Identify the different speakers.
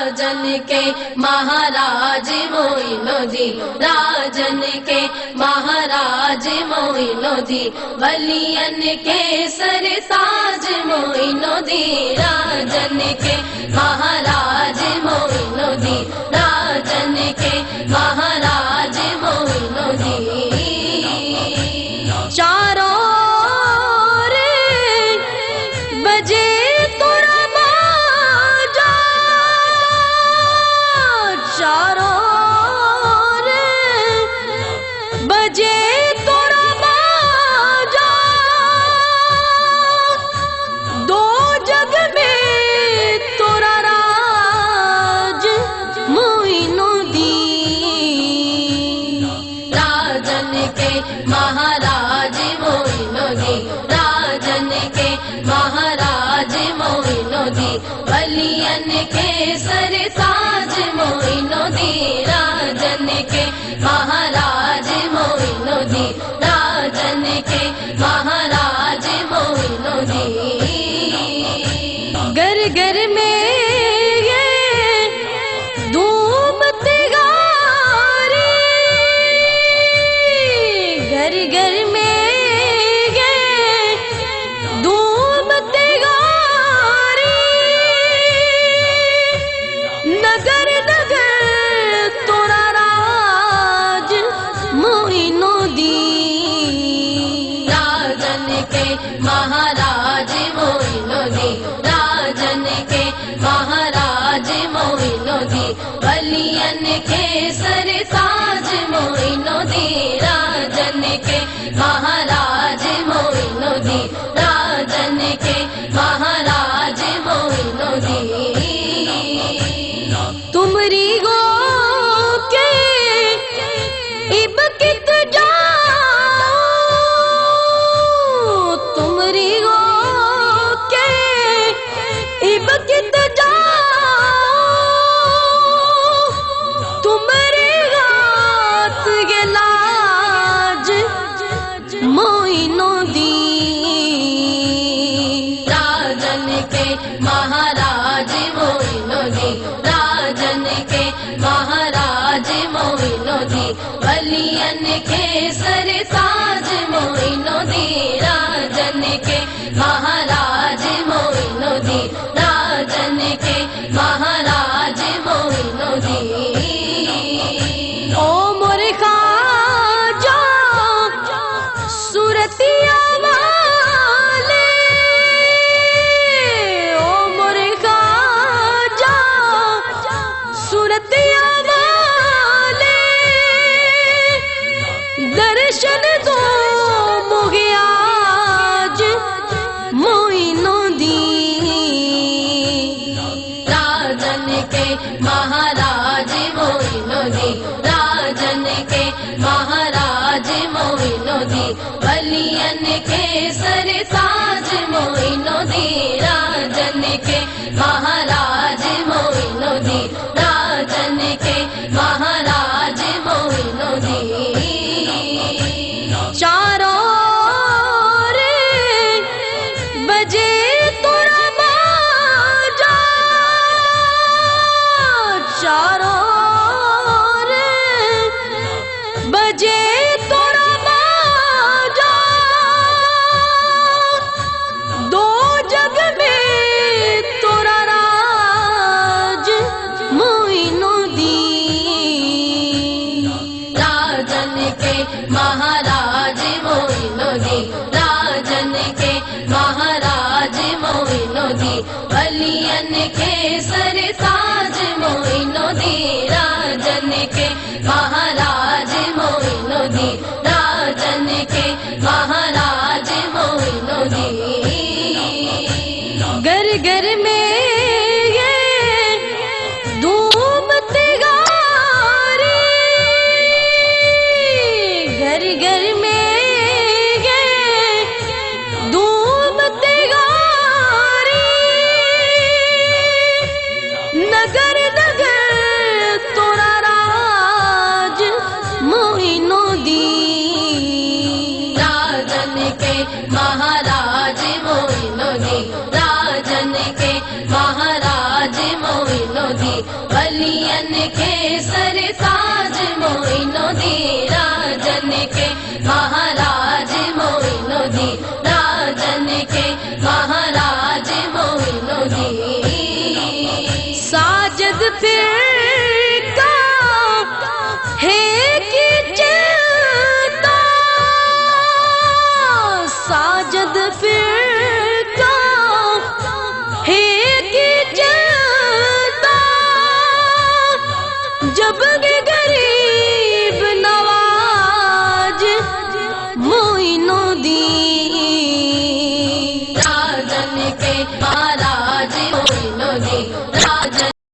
Speaker 1: राजन के महाराज मोइनुद्दीन, राजन के महाराज मोइनुद्दीन, वलियन के सरताज मोइनुद्दीन, राजन के महाराज मोइनुद्दीन, राजन के महाराज मोइनुद्दीन। चारों बजे तोरा बाजा, चारों बजे तोरा बाजा, दो जग में तोरा राज मोइनुद्दीन, राजन के महाराज मोइनुद्दीन, राजन के महाराज मोइनुद्दीन, वलियन के सरताज मोइनुद्दीन, राजन के महाराज मोइनुद्दीन, राजन के महाराज मोइनुद्दीन। घर घर में ये धूम तिगारी, घर घर में ये धूम तिगारी, नगर नगर तोरा राज मोइनुद्दीन, राजन के महाराज मोइनुद्दीन, राजन के महाराज मोइनुद्दीन, वलियन के सरताज मोइनुद्दीन, राजन के महाराज मोइनुद्दीन, राजन के महाराज मोइनुद्दीन। तुमरी गो के इब कित जाओ, तुमरी गो के इब कित जाओ, तुमरे हाथ के लाज मोइनुद्दीन, राजन के महाराज मोइनुद्दीन, राजन के महाराज मोइनुद्दीन, वलियन के सरताज मोइनुद्दीन, राजन के महाराज मोइनुद्दीन, राजन के महाराज मोइनुद्दीन। ओ मोरे खाजा सुरतिया वाले, ओ मोरे खाजा सुरतिया वाले, दर्शन दो मुझे आज मोइनुद्दीन, राजन के महाराज मोइनुद्दीन, राजन के महाराज मोइनुद्दीन, वलियन के सरताज मोइनुद्दीन, राजन के महाराज मोइनुद्दीन, राजन के महाराज मोइनुद्दीन। चारों बजे तोरा बाजा, चारों बजे तोरा बाजा, दो जग में तोरा राज मोइनुद्दीन, राजन के महाराज मोइनुद्दीन, राजन के महाराज मोइनुद्दीन, वलियन के सरताज मोइनुद्दीन, राजन के महाराज मोइनुद्दीन, राजन के महाराज मोइनुद्दीन। घर घर में ये धूम तिगारी, घर घर में ये धूम तिगारी, मोइनो दी बलियन के सरताज मोइनो दी राजन के महाराज मोइनो दी राजन के महाराज मोइनो दी साजद फिर का है कि चिंता साजद फिर